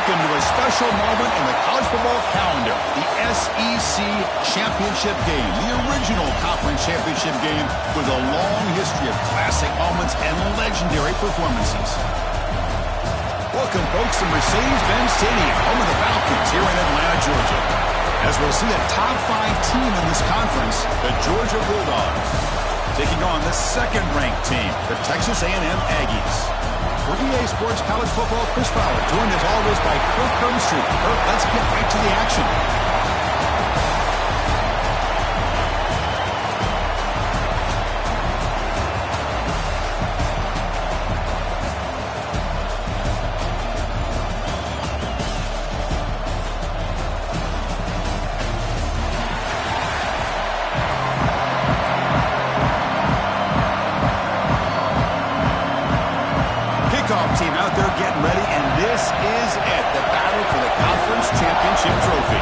Welcome to a special moment in the college football calendar, the SEC Championship Game, the original conference championship game with a long history of classic moments and legendary performances. Welcome, folks, to Mercedes-Benz Stadium, home of the Falcons here in Atlanta, Georgia. As we'll see a top 5 team in this conference, the Georgia Bulldogs, taking on the second-ranked team, the Texas A&M Aggies. For EA Sports College Football, Chris Fowler, joined as always by Kirk Hermstreet. Kirk, let's get right to the action. Team out there getting ready, and this is it, the battle for the conference championship trophy.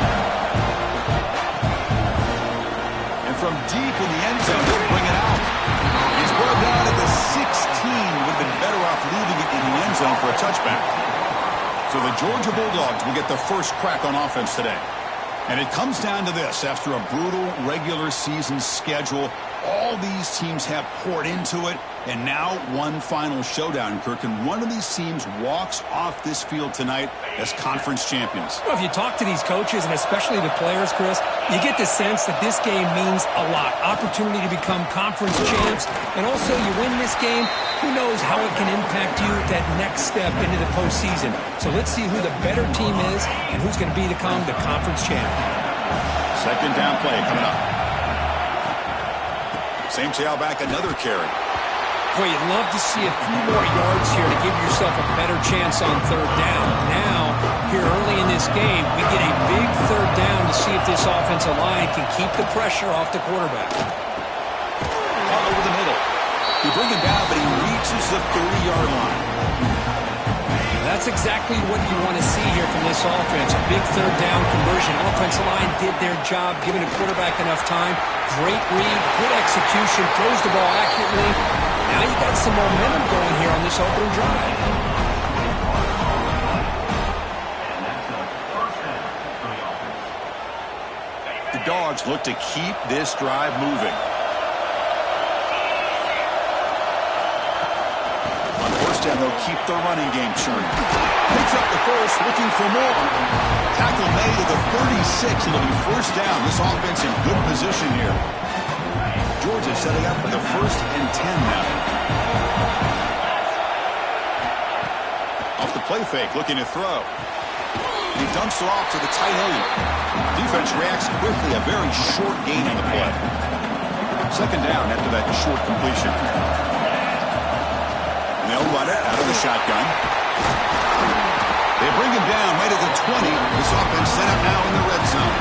And from deep in the end zone, they'll bring it out. He's brought down at the 16. Would have been better off leaving it in the end zone for a touchback. So the Georgia Bulldogs will get the first crack on offense today. And it comes down to this. After a brutal regular season schedule, all these teams have poured into it, and now one final showdown, Kirk, and one of these teams walks off this field tonight as conference champions. Well, if you talk to these coaches, and especially the players, Chris, you get the sense that this game means a lot. Opportunity to become conference champs, and also you win this game, who knows how it can impact you that next step into the postseason. So let's see who the better team is and who's going to become the conference champ. Second down play coming up. Same tailback, another carry. Boy, you'd love to see a few more yards here to give yourself a better chance on third down. Now, here early in this game, we get a big third down to see if this offensive line can keep the pressure off the quarterback. All over the middle. You bring him down, but he reaches the 30-yard line. That's exactly what you want to see here from this offense. A big third down conversion. Offensive line did their job, giving the quarterback enough time. Great read, good execution, throws the ball accurately. Now you got some momentum going here on this opening drive. The Dogs look to keep this drive moving. On first down, they'll keep the running game churning. Picks up the first, looking for more. Tackle made to the 36. It'll be first down. This offense in good position here. Georgia setting up for the 1st and 10 now. Off the play fake, looking to throw. And he dumps it off to the tight end. Defense reacts quickly, a very short gain on the play. Second down after that short completion. And they'll run it out of the shotgun. They bring him down right at the 20. This offense set up now in the red zone.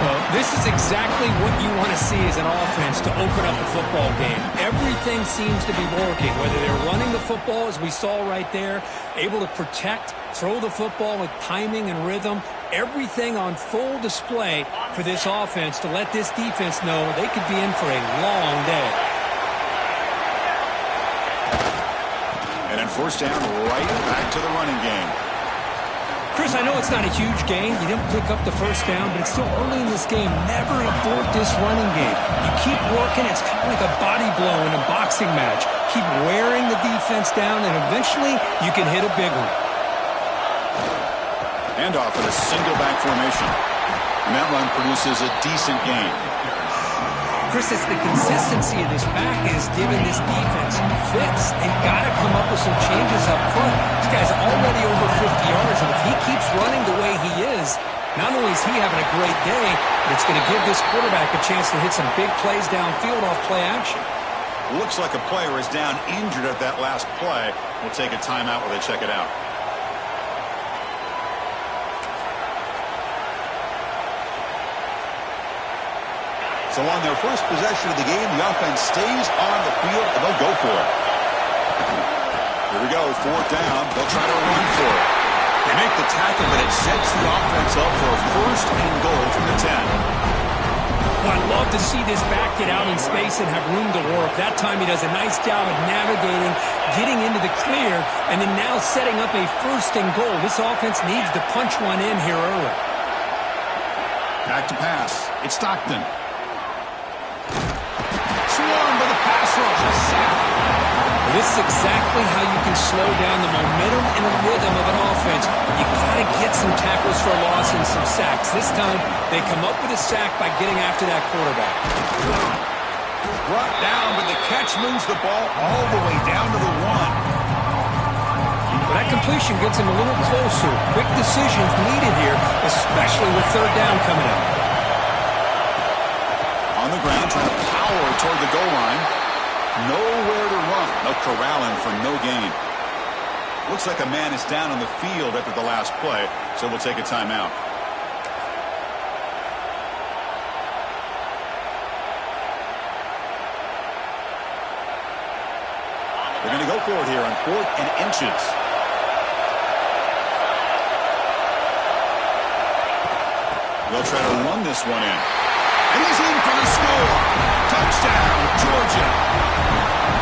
Well, this is exactly what you want to see as an offense to open up a football game. Everything seems to be working, whether they're running the football, as we saw right there, able to protect, throw the football with timing and rhythm, everything on full display for this offense to let this defense know they could be in for a long day. And then first down, right back to the running game. Chris, I know it's not a huge gain. You didn't pick up the first down, but it's still early in this game. Never abort this running game. You keep working. It's kind of like a body blow in a boxing match. Keep wearing the defense down, and eventually you can hit a big one. Handoff in a single back formation. And that run produces a decent gain. Chris, it's the consistency of this back is giving this defense fits. They've got to come up with some changes up front. This guy's already over 50 yards, and if he keeps running the way he is, not only is he having a great day, but it's going to give this quarterback a chance to hit some big plays downfield off play action. Looks like a player is down injured at that last play. We'll take a timeout while they check it out. So on their first possession of the game, the offense stays on the field, and they'll go for it. Here we go, 4th down. They'll try to run for it. They make the tackle, but it sets the offense up for a 1st and goal from the 10. Well, I'd love to see this back get out in space and have room to work. That time he does a nice job of navigating, getting into the clear, and then now setting up a first and goal. This offense needs to punch one in here early. Back to pass. It's Stockton. Swarmed by the pass rush. A sack. This is exactly how you can slow down the momentum and the rhythm of an offense. You got to get some tackles for a loss and some sacks. This time, they come up with a sack by getting after that quarterback. Brought down, but the catch moves the ball all the way down to the 1. Well, that completion gets him a little closer. Quick decisions needed here, especially with third down coming up. On the ground, trying to power toward the goal line. Nowhere to run. They'll corral him for no gain. Looks like a man is down on the field after the last play, so we'll take a timeout. They're going to go for it here on 4th and inches. They'll try to run this one in. And he's in for the score. Touchdown, Georgia.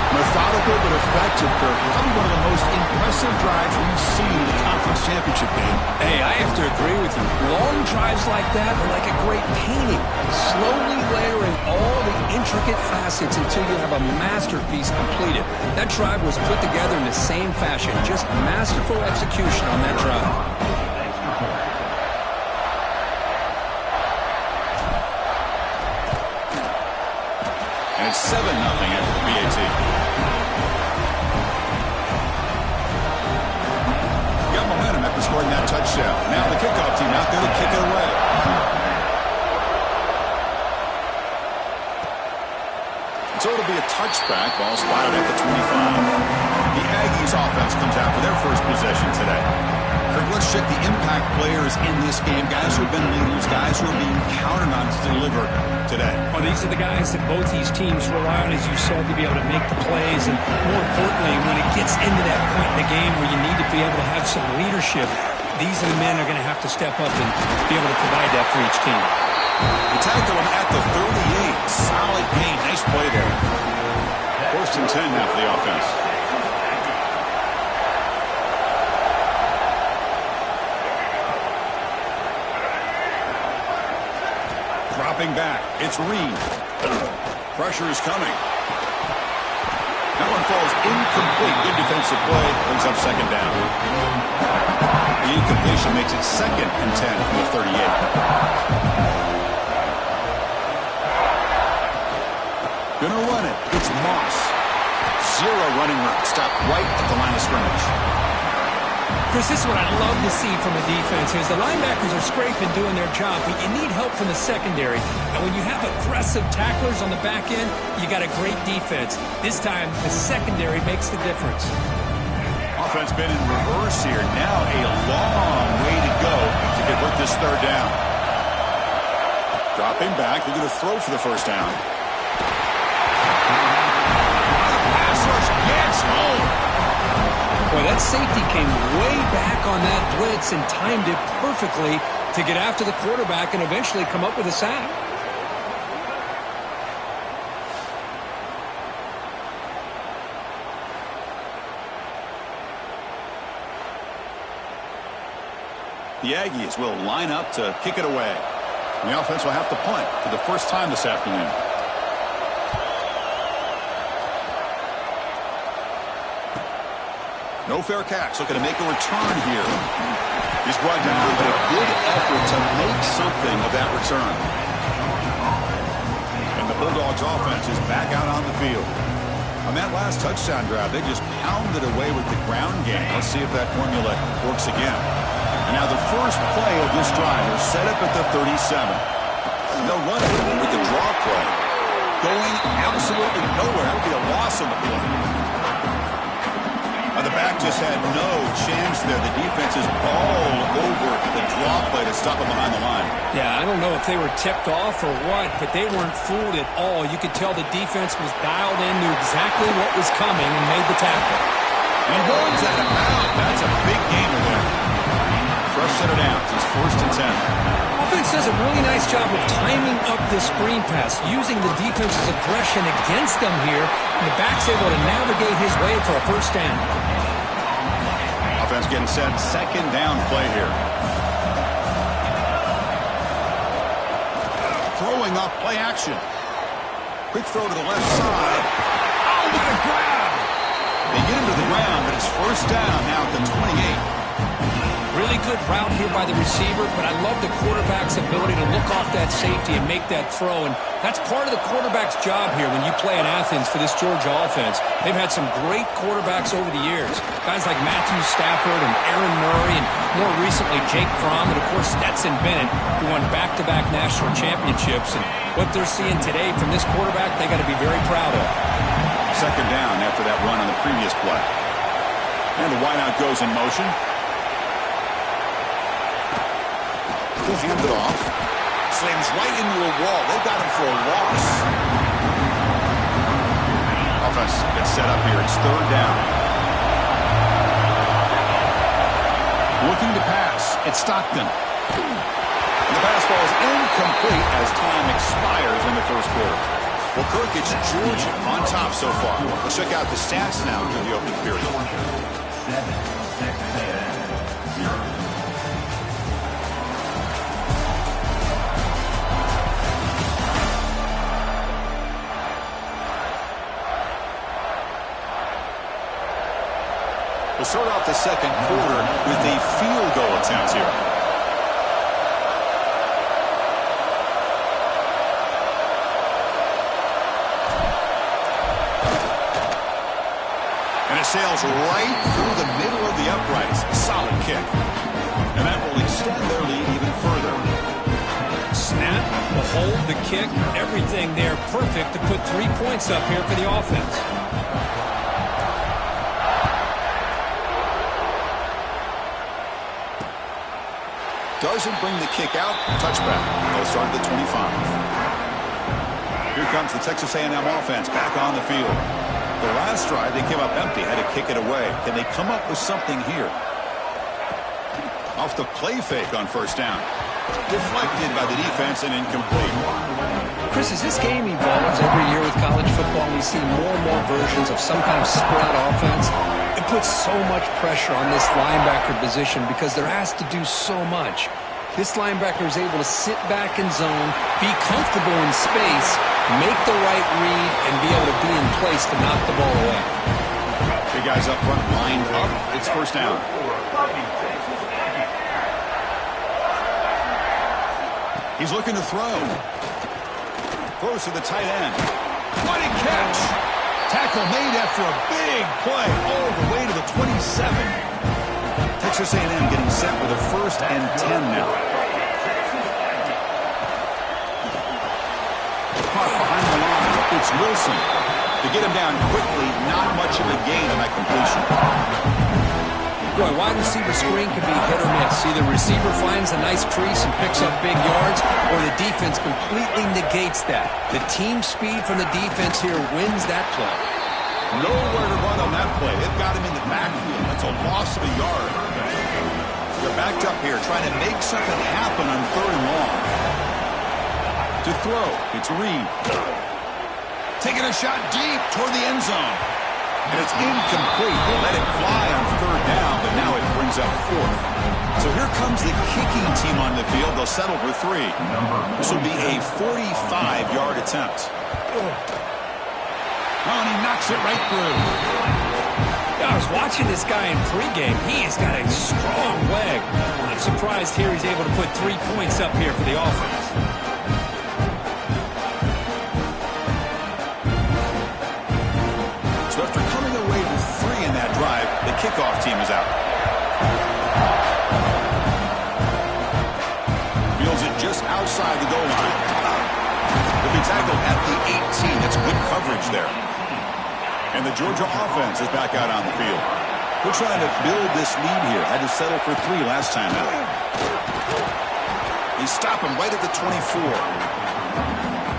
Methodical but effective, Kirk. Probably one of the most impressive drives we've seen in the conference championship game. Hey, I have to agree with you. Long drives like that are like a great painting. Slowly layering all the intricate facets until you have a masterpiece completed. That drive was put together in the same fashion. Just masterful execution on that drive. And it's 7-0 after the BAT. Got momentum after scoring that touchdown. Now the kickoff team out there to kick it away. So it'll be a touchback. Ball spotted at the 25. The Aggies offense comes out for their first possession today. Kirk, let's check the impact players in this game. Guys who have been leaders, guys who are being counted on to deliver today. Well, these are the guys that both these teams rely on, as you said, to be able to make the plays. And more importantly, when it gets into that point in the game where you need to be able to have some leadership, these are the men that are going to have to step up and be able to provide that for each team. They tackle him at the 38. Solid gain. Nice play there. 1st and 10 now for the offense. Dropping back. It's Reed. Pressure is coming. That one falls incomplete. Good defensive play. Brings up 2nd down. The incompletion makes it 2nd and 10 from the 38. Gonna run it. It's Moss. 0 running room. Stopped right at the line of scrimmage. Chris, this is what I love to see from a defense is the linebackers are scraping doing their job, but you need help from the secondary. And when you have aggressive tacklers on the back end, you got a great defense. This time, the secondary makes the difference. Offense been in reverse here. Now a long way to go to convert this 3rd down. Dropping back. They're going to throw for the 1st down. Pass rush gets home. Boy, that safety came way back on that blitz and timed it perfectly to get after the quarterback and eventually come up with a sack. The Aggies will line up to kick it away. And the offense will have to punt for the first time this afternoon. No fair catch. Looking to make a return here. He's brought down, but a good effort to make something of that return. And the Bulldogs offense is back out on the field. On that last touchdown drive, they just pounded away with the ground game. Let's see if that formula works again. And now the first play of this drive is set up at the 37. They'll run it with the draw play. Going absolutely nowhere. That would be a loss on the play. The back just had no chance there. The defense is all over the draw play to stop him behind the line. Yeah, I don't know if they were tipped off or what, but they weren't fooled at all. You could tell the defense was dialed in, knew exactly what was coming, and made the tackle. And Horns out of bounds. That's a big gainer there. Fresh set of downs. It's 1st and 10. offense does a really nice job of timing up this screen pass, using the defense's aggression against them here, and the back's able to navigate his way for a first down. Offense getting set, second down play here. Throwing up play action. Quick throw to the left side. Oh, what a grab! They get him to the ground, but it's first down now at the 28. Really good route here by the receiver, but I love the quarterback's ability to look off that safety and make that throw. And that's part of the quarterback's job here when you play in Athens for this Georgia offense. They've had some great quarterbacks over the years. Guys like Matthew Stafford and Aaron Murray, and more recently Jake Fromm, and of course Stetson Bennett, who won back-to-back national championships. And what they're seeing today from this quarterback, they got to be very proud of. Second down after that run on the previous play. And the wideout goes in motion. He'll hand it off. Slams right into a wall. They've got him for a loss. Offense gets set up here. It's third down. Looking to pass. It's Stockton. And the pass ball is incomplete as time expires in the first quarter. Well, Kirk, it's Georgia on top so far. Let's check out the stats now through the opening period. 7-6-0. We'll start off the second quarter with a field goal attempt here. And it sails right through the middle of the uprights. Solid kick. And that will extend their lead even further. Snap, the hold, the kick, everything there perfect to put 3 points up here for the offense. Doesn't bring the kick out. Touchback. They'll start at the 25. Here comes the Texas A&M offense back on the field. The last drive, they came up empty, had to kick it away. Can they come up with something here? Off the play fake on first down. Deflected by the defense and incomplete. Chris, as this game evolves every year with college football, we see more and more versions of some kind of spread offense. It puts so much pressure on this linebacker position because they're asked to do so much. This linebacker is able to sit back in zone, be comfortable in space, make the right read, and be able to be in place to knock the ball away. Big guys up front lined up. It's first down. He's looking to throw. Throws to the tight end. What a catch! Tackle made after a big play all the way to the 27. Texas A&M getting set with a 1st and 10 now. Caught behind the line. It's Wilson. To get him down quickly, not much of a gain on that completion. Boy, wide receiver screen can be hit or miss. Either receiver finds a nice crease and picks up big yards, or the defense completely negates that. The team speed from the defense here wins that play. Nowhere to run on that play. It got him in the backfield. That's a loss of a yard. They're backed up here trying to make something happen on 3rd and long. To throw, it's Reed. Taking a shot deep toward the end zone. And it's incomplete. They let it fly on 3rd down, but now it brings up 4th. So here comes the kicking team on the field. They'll settle for 3. This will be a 45-yard attempt. Oh, and he knocks it right through. I was watching this guy in pregame. He has got a strong leg. I'm surprised here he's able to put 3 points up here for the offense. So after coming away with 3 in that drive, the kickoff team is out. Fields it just outside the goal line. He'll be tackled at the 18. That's good coverage there. And the Georgia offense is back out on the field. We're trying to build this lead here. Had to settle for 3 last time out. They stop him right at the 24.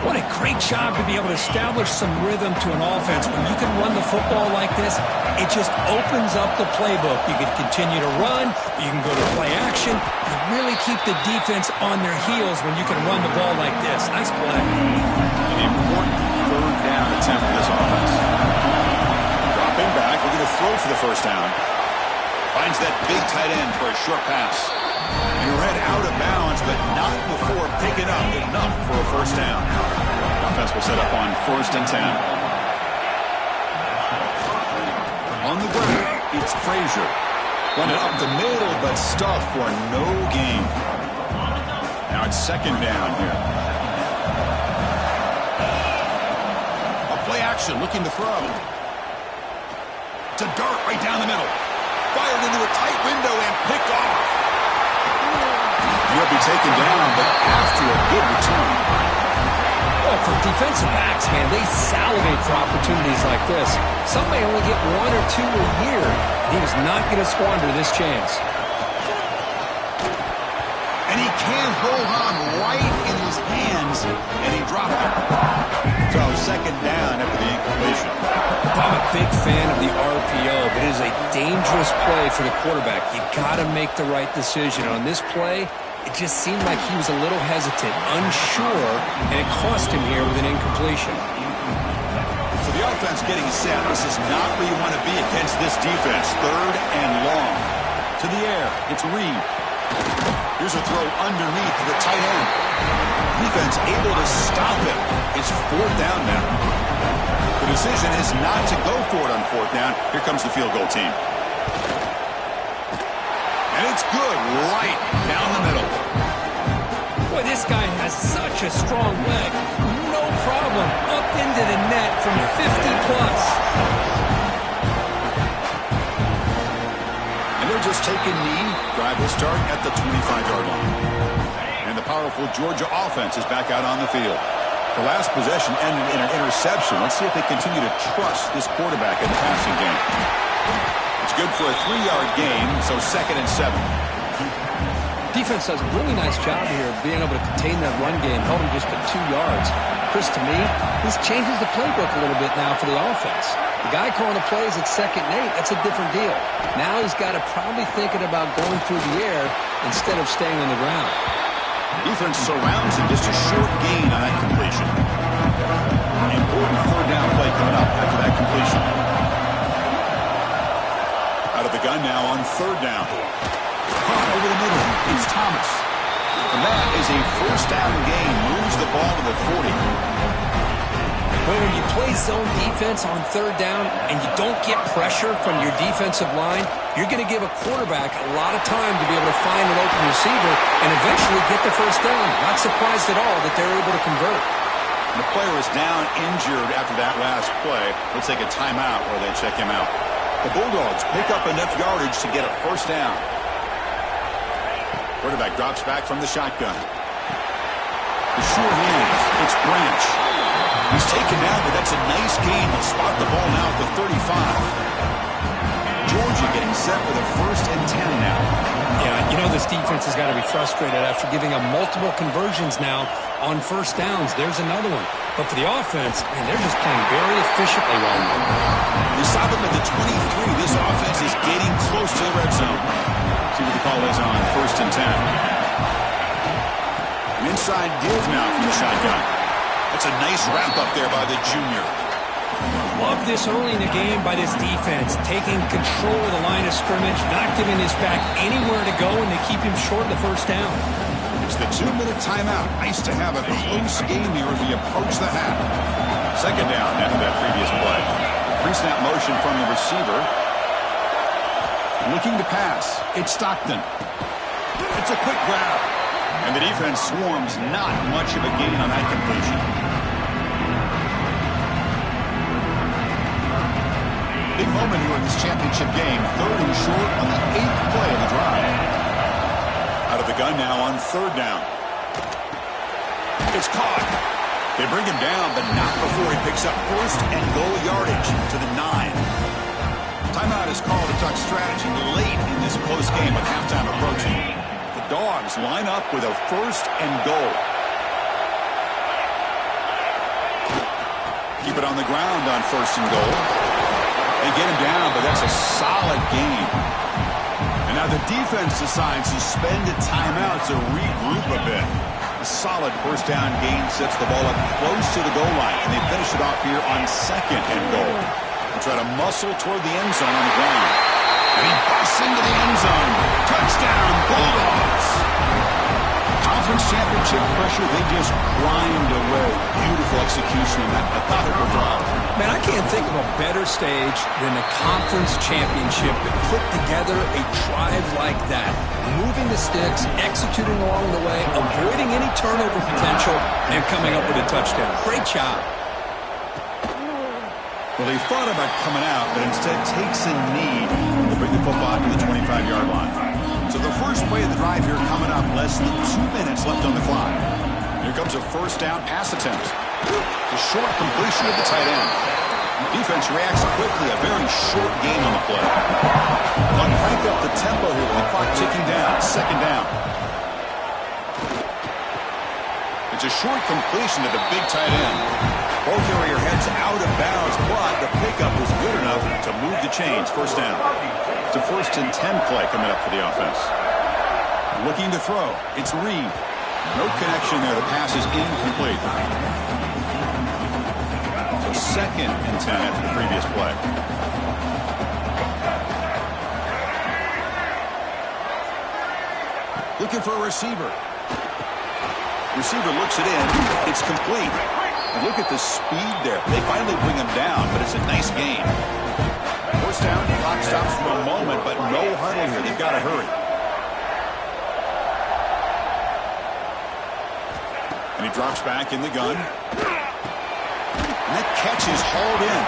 What a great job to be able to establish some rhythm to an offense. When you can run the football like this, it just opens up the playbook. You can continue to run. You can go to play action. You really keep the defense on their heels when you can run the ball like this. Nice play. An important third down attempt for this offense. Dropping back, looking to throw for the first down. Finds that big tight end for a short pass. He ran out of bounds, but not before picking up enough for a first down. Offense will set up on 1st and 10. On the ground, it's Frazier. Run it up the middle, but stuffed for no gain. Now it's 2nd down here. A play action, looking to throw. To dart right down the middle. Fired into a tight window and picked off. He'll be taken down, but after a good return. Well, for defensive backs, man, they salivate for opportunities like this. Some may only get 1 or 2 a year. He was not going to squander this chance. And he can't hold on right in his hands, and he dropped it. So 2nd down after the incompletion. I'm a big fan of the RPO, but it is a dangerous play for the quarterback. You got to make the right decision. On this play, it just seemed like he was a little hesitant, unsure, and it cost him here with an incompletion. So the offense getting set. This is not where you want to be against this defense. 3rd and long. To the air. It's Reed. Here's a throw underneath to the tight end. Defense able to stop it. It's 4th down now. The decision is not to go for it on 4th down. Here comes the field goal team. And it's good right down the middle. Boy, this guy has such a strong leg. No problem. Up into the net from 50+. And they're just taking knee. Drive will start at the 25-yard line. And the powerful Georgia offense is back out on the field. The last possession ended in an interception. Let's see if they continue to trust this quarterback in the passing game. It's good for a 3-yard gain, so 2nd and 7. Defense does a really nice job here of being able to contain that run game, held him just to 2 yards. Chris, to me, this changes the playbook a little bit now for the offense. The guy calling the plays at 2nd and 8, that's a different deal. Now he's got to probably thinking about going through the air instead of staying on the ground. Defense surrounds him, just a short gain on that completion. An important 3rd down play coming up after that completion. Out of the gun now on 3rd down. Over the middle, it's Thomas. And that is a 1st down gain. Moves the ball to the 40. Well, when you play zone defense on 3rd down and you don't get pressure from your defensive line, you're going to give a quarterback a lot of time to be able to find an open receiver and eventually get the 1st down. Not surprised at all that they're able to convert. The player is down injured after that last play. Let's take a timeout where they check him out. The Bulldogs pick up enough yardage to get a 1st down. Quarterback drops back from the shotgun. The sure hands. It's Branch. He's taken down, but that's a nice gain. He'll spot the ball now at the 35. Georgia getting set with a 1st and 10 now. Yeah, you know this defense has got to be frustrated after giving up multiple conversions now on 1st downs. There's another one. But for the offense, man, they're just playing very efficiently right now. They stop him at the 23. This offense is getting close to the red zone. See what the call is on 1st and 10. An inside give now from the shotgun. That's a nice wrap up there by the junior. Love this early in the game by this defense, taking control of the line of scrimmage, not giving his back anywhere to go, and they keep him short of the 1st down. It's the 2-minute timeout. Nice to have a close game here as we approach the half. 2nd down after that previous play. Pre-snap motion from the receiver. Looking to pass. It's Stockton. It's a quick grab. And the defense swarms, not much of a gain on that completion. Big moment here in this championship game. 3rd and short on the 8th play of the drive. Out of the gun now on 3rd down. It's caught. They bring him down, but not before he picks up 1st and goal yardage to the 9. Timeout is called to talk strategy late in this close game with halftime approaching. The Dogs line up with a 1st and goal. it on the ground on 1st and goal. They get him down, but that's a solid gain. And now the defense decides to spend a timeout to regroup a bit. A solid 1st down gain sets the ball up close to the goal line, and they finish it off here on 2nd and goal. They try to muscle toward the end zone on the ground. And he busts into the end zone. Touchdown, Bulldogs. Conference championship pressure, they just grind away. Beautiful execution in that methodical drive. Man, I can't think of a better stage than the conference championship to put together a drive like that. Moving the sticks, executing along the way, avoiding any turnover potential, and coming up with a touchdown. Great job. Well, they thought about coming out, but instead takes a knee to bring the football to the 25-yard line. So the first play of the drive here coming up, less than 2 minutes left on the clock. Here comes a 1st down pass attempt. The short completion of the tight end. Defense reacts quickly, a very short game on the play. They'll crank up the tempo here with the clock ticking down. 2nd down. It's a short completion to the big tight end. Ball carrier heads out of bounds, but the pickup was good enough to move the chains. 1st down. It's a 1st and 10 play coming up for the offense. Looking to throw. It's Reed. No connection there. The pass is incomplete. So 2nd and 10 after the previous play. Looking for a receiver. Receiver looks it in. It's complete. And look at the speed there. They finally bring him down, but it's a nice gain. 1st down, clock stops for a moment, but no huddle here. They've got to hurry. And he drops back in the gun. And that catch is hauled in.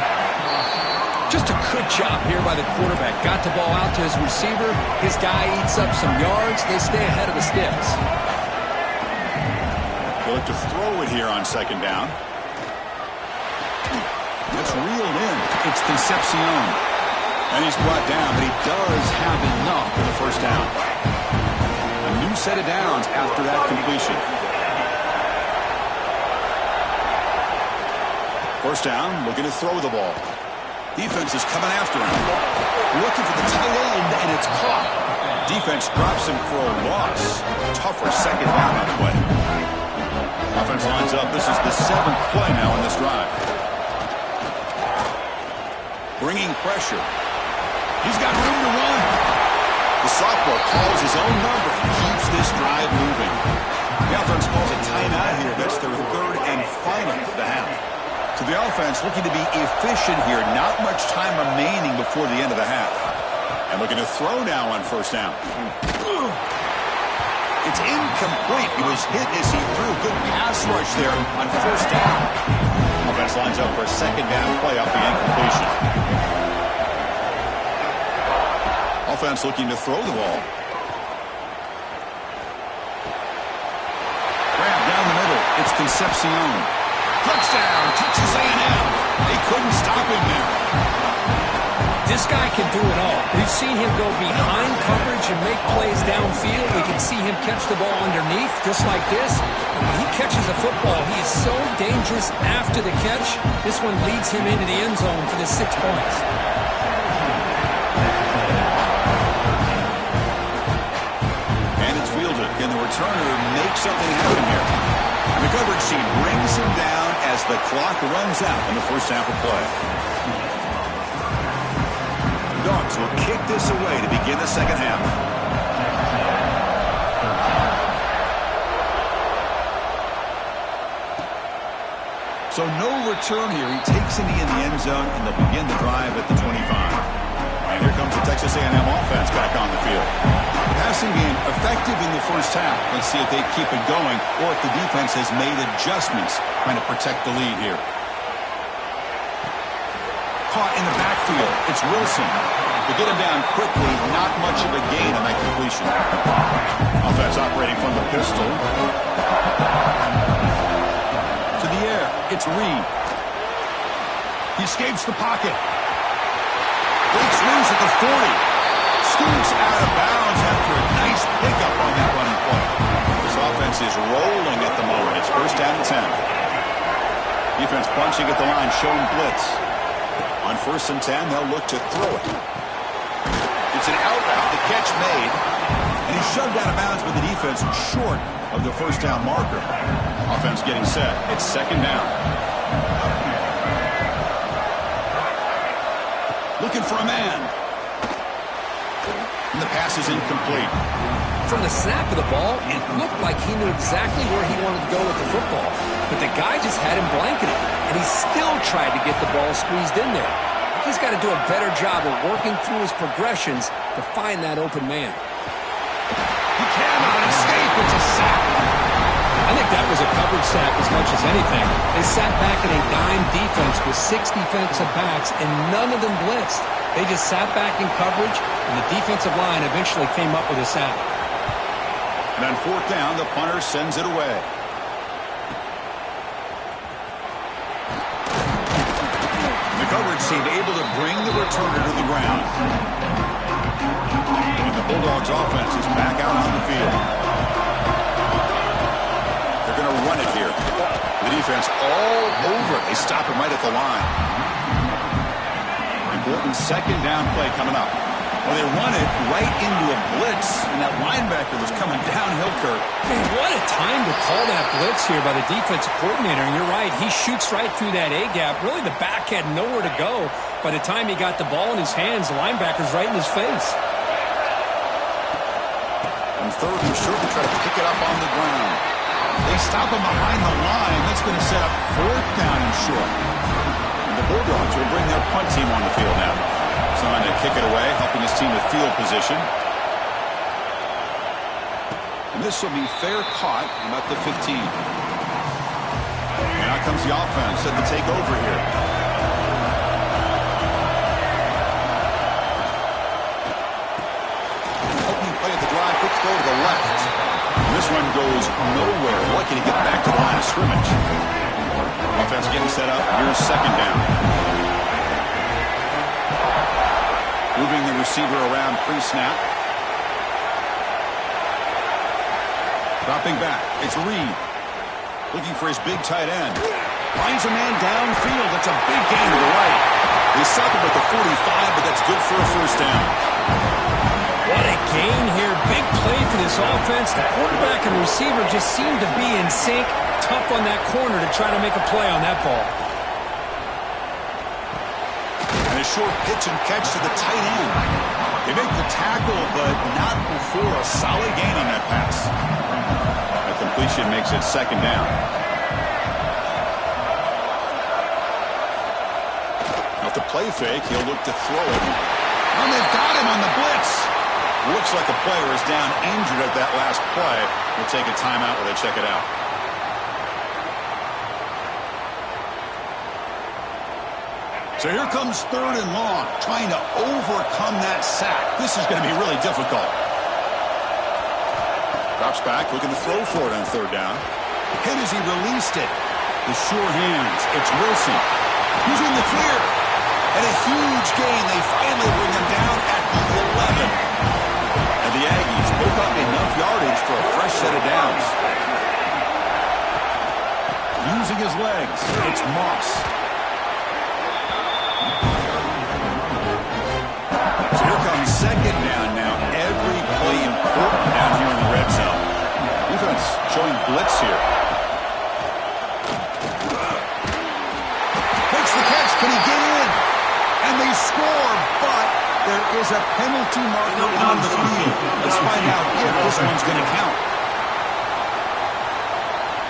Just a good job here by the quarterback. Got the ball out to his receiver. His guy eats up some yards. They stay ahead of the sticks. They look to throw it here on 2nd down. That's reeled in. It's Concepcion. And he's brought down, but he does have enough for the 1st down. A new set of downs after that completion. 1st down, looking to throw the ball. Defense is coming after him. Looking for the tight end, and it's caught. Defense drops him for a loss. Tougher 2nd down on the way. Offense lines up. This is the 7th play now in this drive. Bringing pressure. He's got room to run. The sophomore calls his own number and keeps this drive moving. The offense calls a timeout here. That's their 3rd and final of the half. So the offense looking to be efficient here. Not much time remaining before the end of the half. And looking to throw now on 1st down. It's incomplete. He was hit as he threw. Good pass rush there on 1st down. Offense lines up for a 2nd down play off the incompletion. Offense looking to throw the ball. Grab down the middle. It's Concepcion. Touchdown, Texas A&M. They couldn't stop him there. This guy can do it all. We've seen him go behind coverage and make plays downfield. We can see him catch the ball underneath, just like this. And when he catches a football, he is so dangerous after the catch. This one leads him into the end zone for the 6 points. And it's fielded. Can the returner make something happen here? And the coverage team brings him down as the clock runs out in the 1st half of play. Dogs will kick this away to begin the 2nd half. So no return here. He takes it in the end zone, and they'll begin the drive at the 25. And here comes the Texas A&M offense back on the field. Passing game effective in the 1st half. Let's see if they keep it going or if the defense has made adjustments trying to protect the lead here. Caught in the backfield. It's Wilson. To get him down quickly, not much of a gain on that completion. Offense operating from the pistol. To the air. It's Reed. He escapes the pocket. Breaks loose at the 40. Scoots out of bounds after a nice pickup on that running play. This offense is rolling at the moment. It's 1st down and 10. Defense bunching at the line, showing blitz. On 1st and 10, they'll look to throw it. It's an out route, the catch made. And he's shoved out of bounds with the defense short of the first down marker. Offense getting set. It's 2nd down. Looking for a man. And the pass is incomplete. From the snap of the ball, it looked like he knew exactly where he wanted to go with the football. But the guy just had him blanketed, and he still tried to get the ball squeezed in there. He's got to do a better job of working through his progressions to find that open man. He cannot escape. It's a sack. I think that was a coverage sack as much as anything. They sat back in a dime defense with 6 defensive backs, and none of them blitzed. They just sat back in coverage, and the defensive line eventually came up with a sack. And on 4th down, the punter sends it away. The coverage seemed able to bring the returner to the ground. And the Bulldogs offense is back out on the field. They're going to run it here. The defense all over it. They stop him right at the line. Important 2nd down play coming up. Well, they run it right into a blitz, and that linebacker was coming downhill, Kurt. Man, what a time to call that blitz here by the defensive coordinator. And you're right, he shoots right through that A-gap. Really, the back had nowhere to go. By the time he got the ball in his hands, the linebacker's right in his face. And 3rd and short, they try to pick it up on the ground. They stop him behind the line. That's going to set up 4th down and short. And the Bulldogs will bring their punt team on the field now. Trying to kick it away, helping his team with field position. And this will be fair caught about the 15. And out comes the offense set to take over here. Opening play at the drive, quick throw to the left. And this one goes nowhere. Lucky to get back to the line of scrimmage. Offense getting set up. Here's 2nd down. Moving the receiver around pre-snap. Dropping back. It's Reed. Looking for his big tight end. Finds a man downfield. That's a big gain to the right. They stop him at the 45, but that's good for a 1st down. What a gain here. Big play for this offense. The quarterback and receiver just seem to be in sync. Tough on that corner to try to make a play on that ball. A short pitch and catch to the tight end. They make the tackle, but not before a solid gain on that pass. A completion makes it 2nd down. Off the play fake, he'll look to throw it. And they've got him on the blitz. Looks like a player is down injured at that last play. We'll take a timeout while they check it out. So here comes 3rd and long, trying to overcome that sack. This is going to be really difficult. Drops back, looking to throw for it on 3rd down. Hit as he released it. The sure hands. It's Wilson. He's in the clear. And a huge gain. They finally bring him down at the 11. And the Aggies pick up enough yardage for a fresh set of downs. Using his legs, it's Moss. So here comes 2nd down now. Every play important down here in the red zone. Defense showing blitz here. Makes the catch. Can he get in? And they score, but there is a penalty marker on the field. Let's find out if this one's going to count.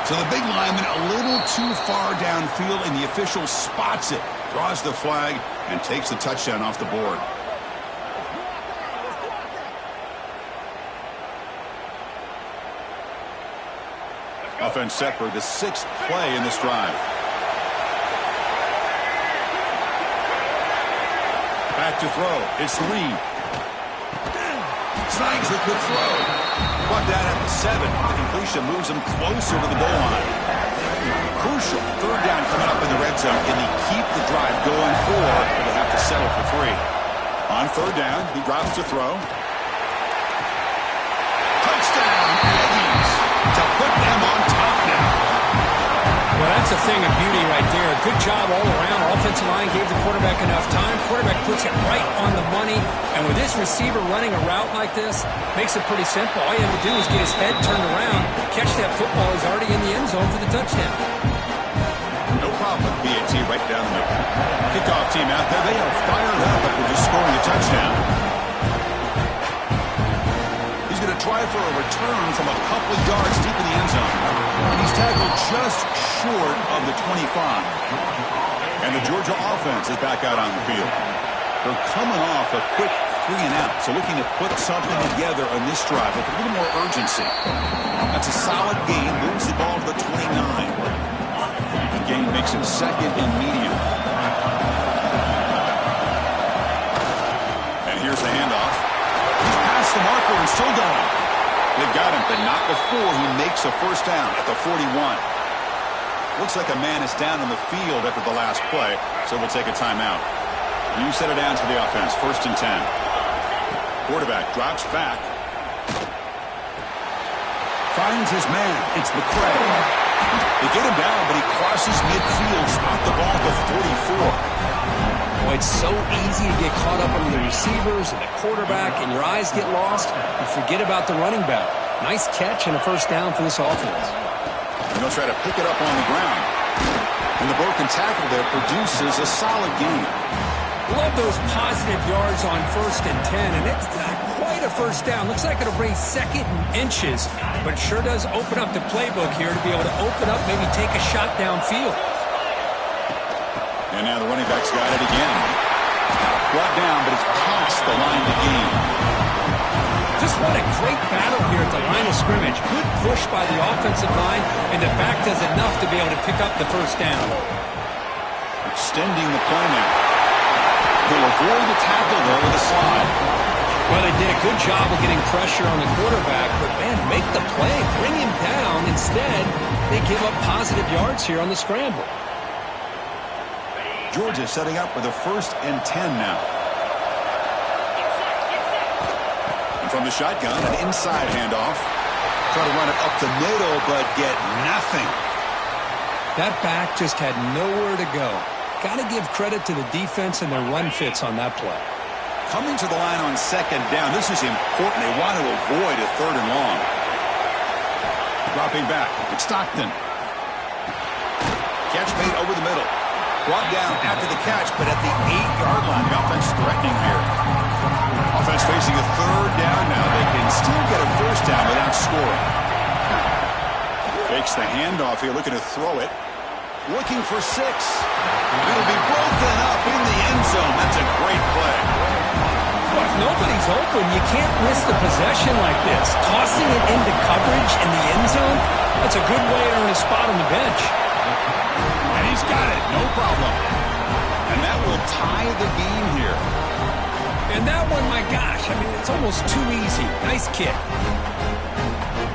So the big lineman a little too far downfield, and the official spots it, draws the flag, and takes the touchdown off the board. Offense set for the 6th play in this drive. Back to throw. It's Reed. Snags a good throw. Brought down at the 7. The completion moves him closer to the goal line. Crucial 3rd down coming up in the red zone. Can he keep the drive going, or will they have to settle for 3? On 3rd down, he drops to throw. Touchdown, Aggies, to put them on top now. Well, that's a thing of beauty right there. Good job all around. Offensive line gave the quarterback enough time. Quarterback puts it right on the money. And with this receiver running a route like this, makes it pretty simple. All you have to do is get his head turned around, catch that football. He's already in the end zone for the touchdown. No problem with BAT right down the middle. Kickoff team out there. They are fired up after just scoring a touchdown. He's going to try for a return from a couple of yards deep in the end zone. And he's tackled just short of the 25. And the Georgia offense is back out on the field. They're coming off a quick 3-and-out, so looking to put something together on this drive with a little more urgency. That's a solid gain. Moves the ball to the 29. The gain makes him second and medium. And here's the handoff. He's past the marker and still going. They've got him, but not before he makes a first down at the 41. Looks like a man is down on the field after the last play, so we'll take a timeout. New set of downs for the offense, 1st and 10. Quarterback drops back. Finds his man. It's McCray. They get him down, but he crosses midfield, spot the ball at the 44. Boy, it's so easy to get caught up under the receivers and the quarterback, and your eyes get lost. You forget about the running back. Nice catch and a first down for this offense. And they'll try to pick it up on the ground. And the broken tackle there produces a solid gain. Love those positive yards on 1st and 10, and it's not quite a first down. Looks like it'll bring second and inches, but it sure does open up the playbook here to be able to open up, maybe take a shot downfield. And now the running back's got it again. Brought down, but it's past the line to gain. Just what a great battle here at the line of scrimmage. Good push by the offensive line, and the back does enough to be able to pick up the first down. Extending the play now. He'll avoid the tackle, though, with a slide. Well, they did a good job of getting pressure on the quarterback, but, man, make the play, bring him down. Instead, they give up positive yards here on the scramble. Georgia setting up with a 1st and 10 now. And from the shotgun, an inside handoff. Try to run it up the middle, but get nothing. That back just had nowhere to go. Got to give credit to the defense and their run fits on that play. Coming to the line on 2nd down. This is important. They want to avoid a 3rd and long. Dropping back. It's Stockton. Catch made over the middle. Brought down after the catch, but at the 8-yard line. The offense threatening here. Offense facing a 3rd down now. They can still get a first down without scoring. Fakes the handoff here, looking to throw it. Looking for 6. It'll be broken up in the end zone. That's a great play. Well, if nobody's open, you can't miss the possession like this. Tossing it into coverage in the end zone, that's a good way to earn a spot on the bench. And he's got it, no problem. And that will tie the game here. And that one, my gosh, I mean, it's almost too easy. Nice kick.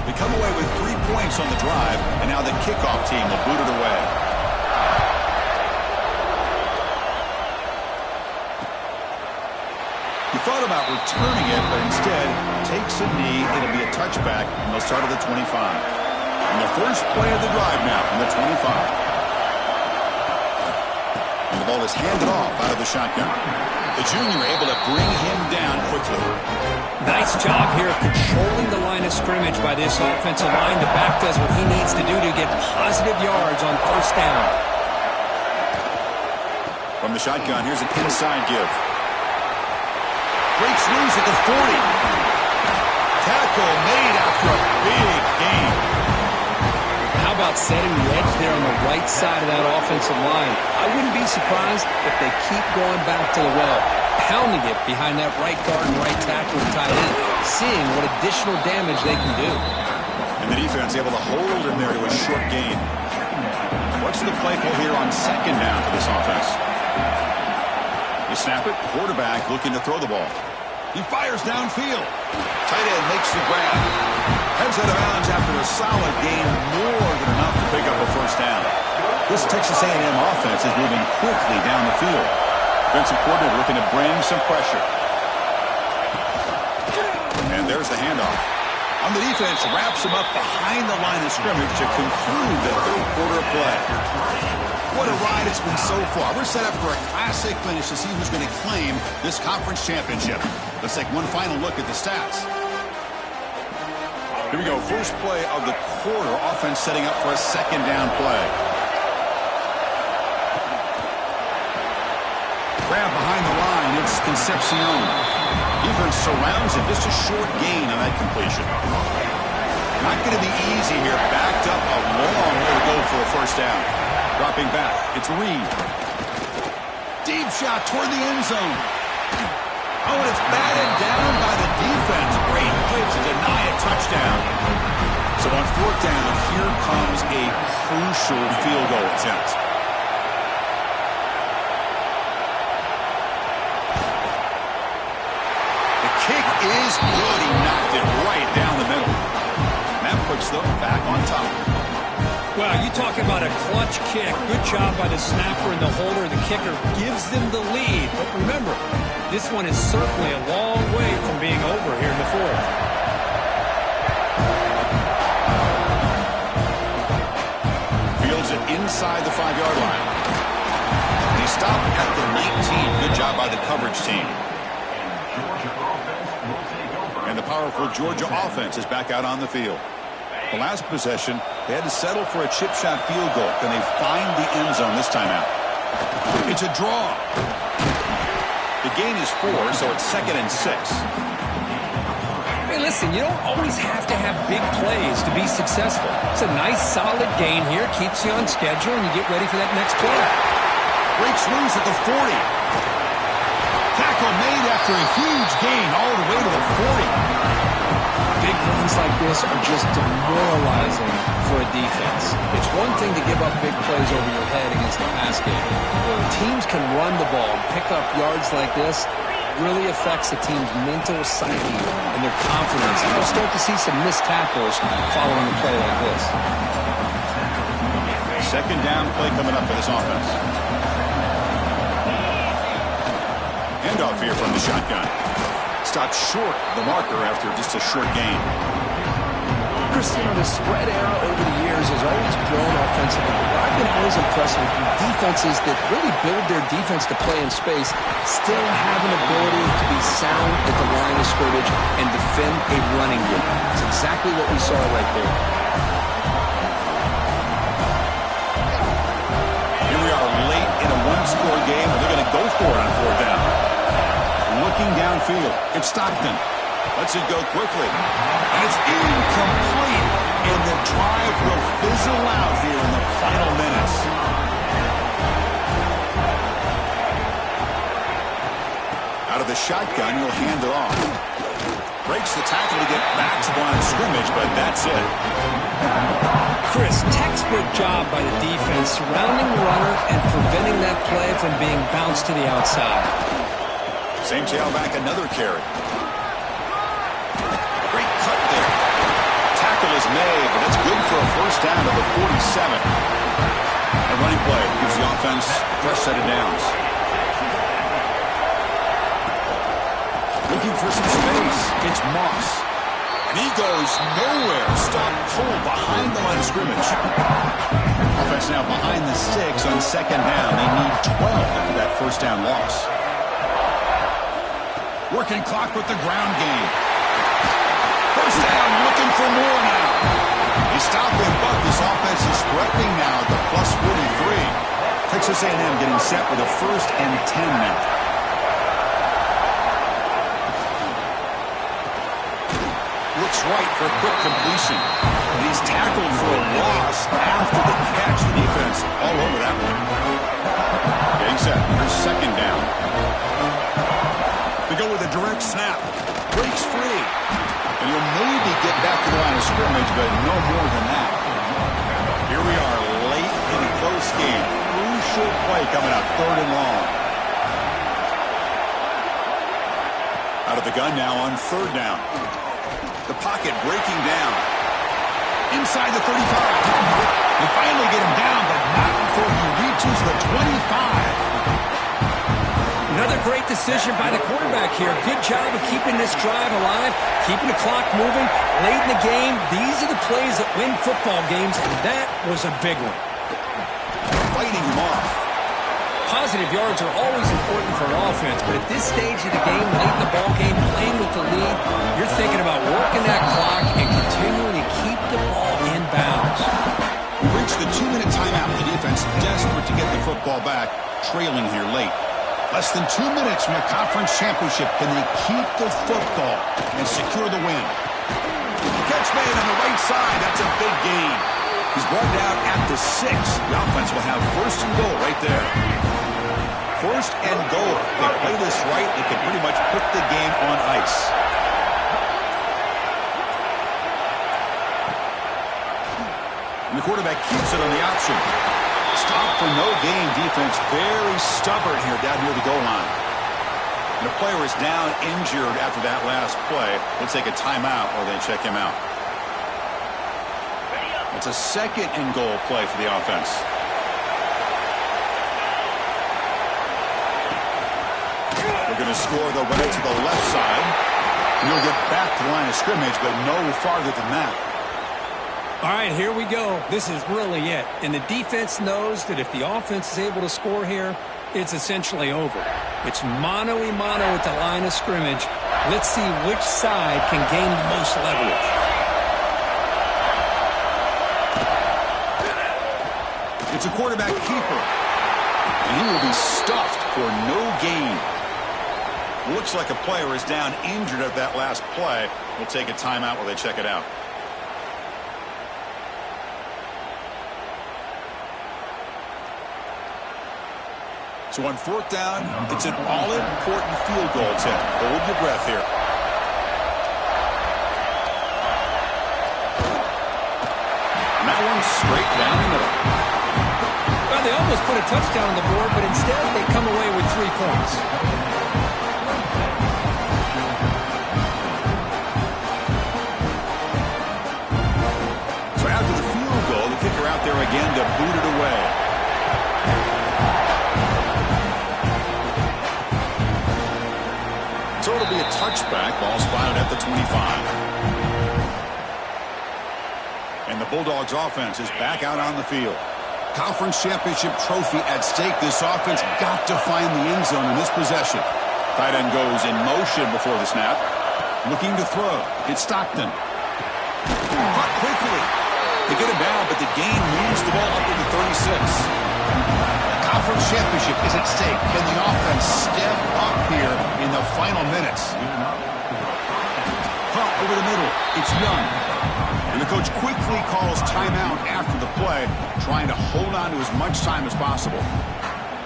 They come away with 3 points on the drive, and now the kickoff team will boot it away. He thought about returning it, but instead takes a knee. It'll be a touchback, and they'll start at the 25. And the first play of the drive now from the 25. And the ball is handed off out of the shotgun. The junior able to bring him down quickly. Nice job here of controlling the line of scrimmage by this offensive line. The back does what he needs to do to get positive yards on first down. From the shotgun, here's an inside give. Breaks loose at the 40. Tackle made after a big gain. How about setting the edge there on the right side of that offensive line? I wouldn't be surprised if they keep going back to the well, pounding it behind that right guard and right tackle and tight end, seeing what additional damage they can do. And the defense able to hold him there to a short gain. What's the play call here on 2nd down for this offense? You snap it, quarterback looking to throw the ball. He fires downfield. Tight end makes the grab. Heads out of bounds after a solid gain, more than enough to pick up a first down. This Texas A&M offense is moving quickly down the field. Defensive coordinator looking to bring some pressure. And there's the handoff. on the defense, wraps him up behind the line of scrimmage to conclude the third quarter of play. What a ride it's been so far. We're set up for a classic finish to see who's going to claim this conference championship. Let's take one final look at the stats. Here we go. First play of the quarter. Offense setting up for a second down play. Grab behind the line. It's Concepcion. Defense surrounds him. Just a short gain on that completion. Not going to be easy here. Backed up a long way to go for a first down. Dropping back. It's Reed. Deep shot toward the end zone. Oh, and it's batted down by the defense. Great play to deny a touchdown. So on fourth down, here comes a crucial field goal attempt. The kick is good. He knocked it right down the middle. That puts them back on top. Well, you talk about a clutch kick. Good job by the snapper and the holder. The kicker gives them the lead. But remember, this one is certainly a long way from being over here in the fourth. Fields it inside the 5-yard line. And he stopped at the 19. Good job by the coverage team. And the powerful Georgia offense is back out on the field. The last possession, they had to settle for a chip shot field goal. Can they find the end zone this time out? It's a draw. The gain is 4, so it's 2nd and 6. Hey, listen, you don't always have to have big plays to be successful. It's a nice, solid gain here. Keeps you on schedule, and you get ready for that next play. Breaks loose at the 40. Tackle made after a huge gain all the way to the 40. Big runs like this are just demoralizing for a defense. It's one thing to give up big plays over your head against the pass game. When teams can run the ball and pick up yards like this, really affects the team's mental psyche and their confidence. And we'll start to see some missed tackles following a play like this. Second down play coming up for this offense. Handoff here from the shotgun. Stopped short the marker after just a short gain. Chris, the spread era over the years has always grown offensively. But I've been always impressed with defenses that really build their defense to play in space, still have an ability to be sound at the line of scrimmage and defend a running game. That's exactly what we saw right there. Here we are late in a one-score game, and they're going to go for it on fourth down. Looking downfield, it's Stockton. Lets it go quickly. And it's incomplete. And the drive will fizzle out here in the final minutes. Out of the shotgun, he'll hand it off. Breaks the tackle to get back to the line of scrimmage, but that's it. Chris, textbook job by the defense, surrounding the runner and preventing that play from being bounced to the outside. Same tailback, another carry. Great cut there. Tackle is made, but it's good for a first down to the 47. A running play gives the offense a fresh set of downs. Looking for some space. It's Moss. And he goes nowhere. Stop cold behind the line of scrimmage. Offense now behind the 6 on second down. They need 12 after that first down loss. Working clock with the ground game. First down, looking for more now. They stop and buck. This offense is threatening now at the plus 43. Texas A&M getting set with a 1st and 10 now. Looks right for a quick completion. And he's tackled for a loss after the catch. The defense all over that one. Getting set. Here's second down. They go with a direct snap. Breaks free. And he'll maybe get back to the line of scrimmage, but no more than that. Here we are late in a close game. Crucial play coming up, 3rd and long. Out of the gun now on 3rd down. The pocket breaking down. Inside the 35. They finally get him down, but not before he reaches the 25. Another great decision by the quarterback here. Good job of keeping this drive alive, keeping the clock moving. Late in the game, these are the plays that win football games, and that was a big one. Fighting him off. Positive yards are always important for an offense, but at this stage of the game, late in the ball game, playing with the lead, you're thinking about working that clock and continuing to keep the ball in bounds. We reached the 2-minute timeout. The defense desperate to get the football back, trailing here late. Less than 2 minutes from the conference championship. Can they keep the football and secure the win? Catch made on the right side. That's a big gain. He's brought down at the 6. The offense will have first and goal right there. First and goal. If they play this right, they can pretty much put the game on ice. And the quarterback keeps it on the option. Stop for no gain defense. Very stubborn here down near the goal line. And the player is down injured after that last play. We'll take a timeout or they check him out. It's a second and goal play for the offense. They're going to score. They'll run it to the left side. And he'll get back to the line of scrimmage, but no farther than that. All right, here we go. This is really it. And the defense knows that if the offense is able to score here, it's essentially over. It's mano-a-mano at the line of scrimmage. Let's see which side can gain the most leverage. It's a quarterback keeper. And he will be stuffed for no gain. Looks like a player is down injured at that last play. We'll take a timeout while they check it out. So on fourth down, it's an all-important field goal attempt. Hold your breath here. And that one's straight down the middle. Well, they almost put a touchdown on the board, but instead they come away with 3 points. So after the field goal, the kicker out there again to boot it away. So it'll be a touchback. Ball spotted at the 25. And the Bulldogs offense is back out on the field. Conference championship trophy at stake. This offense got to find the end zone in this possession. Tight end goes in motion before the snap. Looking to throw. It's Stockton. Caught quickly. They get him down, but the gain moves the ball up to the 36. Conference championship is at stake. Can the offense step up here in the final minutes? Over the middle. It's Young. And the coach quickly calls timeout after the play, trying to hold on to as much time as possible.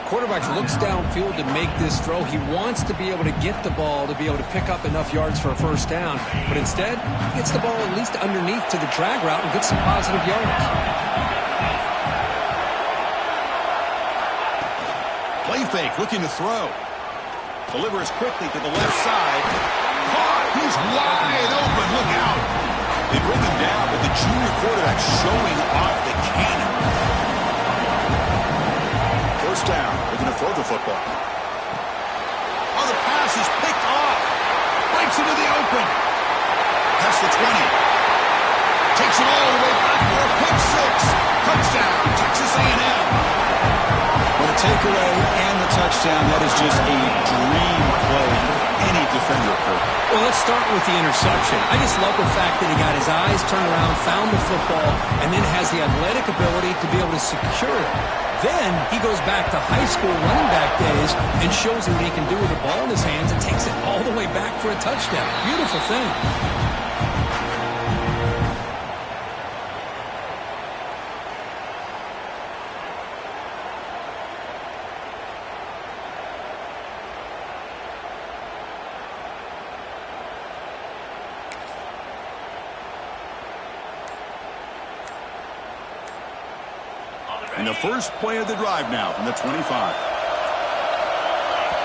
Quarterback looks downfield to make this throw. He wants to be able to get the ball to be able to pick up enough yards for a first down. But instead, he gets the ball at least underneath to the drag route and gets some positive yards. Play fake, looking to throw. Delivers quickly to the left side. Caught! He's wide open. Look out. They bring him down, but the junior quarterback showing off the cannon. First down. They're going to throw the football. Oh, the pass is picked off. Breaks into the open. Past the 20. Takes it all the way back for a pick 6. Touchdown, Texas A&M. Well, the takeaway and the touchdown, that is just a dream play for any defender, Kurt. Well, let's start with the interception. I just love the fact that he got his eyes turned around, found the football, and then has the athletic ability to be able to secure it. Then he goes back to high school running back days and shows you what he can do with the ball in his hands and takes it all the way back for a touchdown. Beautiful thing. And the first play of the drive now from the 25.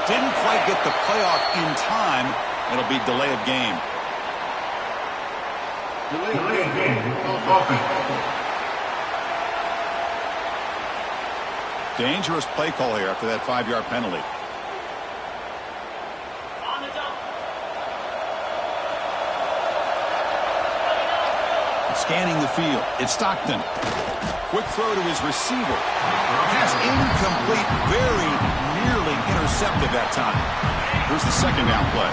Didn't quite get the playoff in time. It'll be delay of game. Delay of game. Dangerous play call here after that 5-yard penalty. Scanning the field. It's Stockton. Quick throw to his receiver. Pass incomplete. Very nearly intercepted that time. Here's the second down play.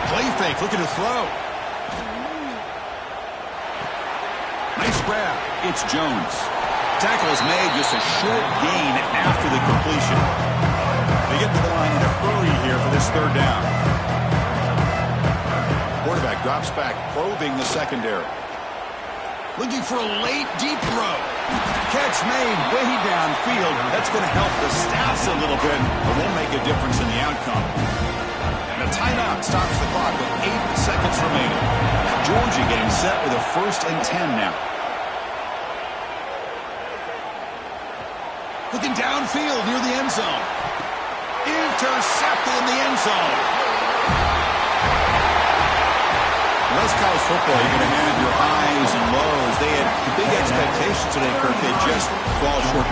Play fake. Looking to throw. Nice grab. It's Jones. Tackle is made, just a short gain after the completion. They get to the line in a hurry here for this third down. Quarterback drops back, probing the secondary. Looking for a late, deep throw. Catch made way downfield. That's going to help the stats a little bit, but won't make a difference in the outcome. And a timeout stops the clock with 8 seconds remaining. Georgia getting set with a 1st and 10 now. Looking downfield near the end zone. Intercepted in the end zone. Well, that's college football. You're going to have your highs and lows. They had big expectations today, Kirk. They just fall short.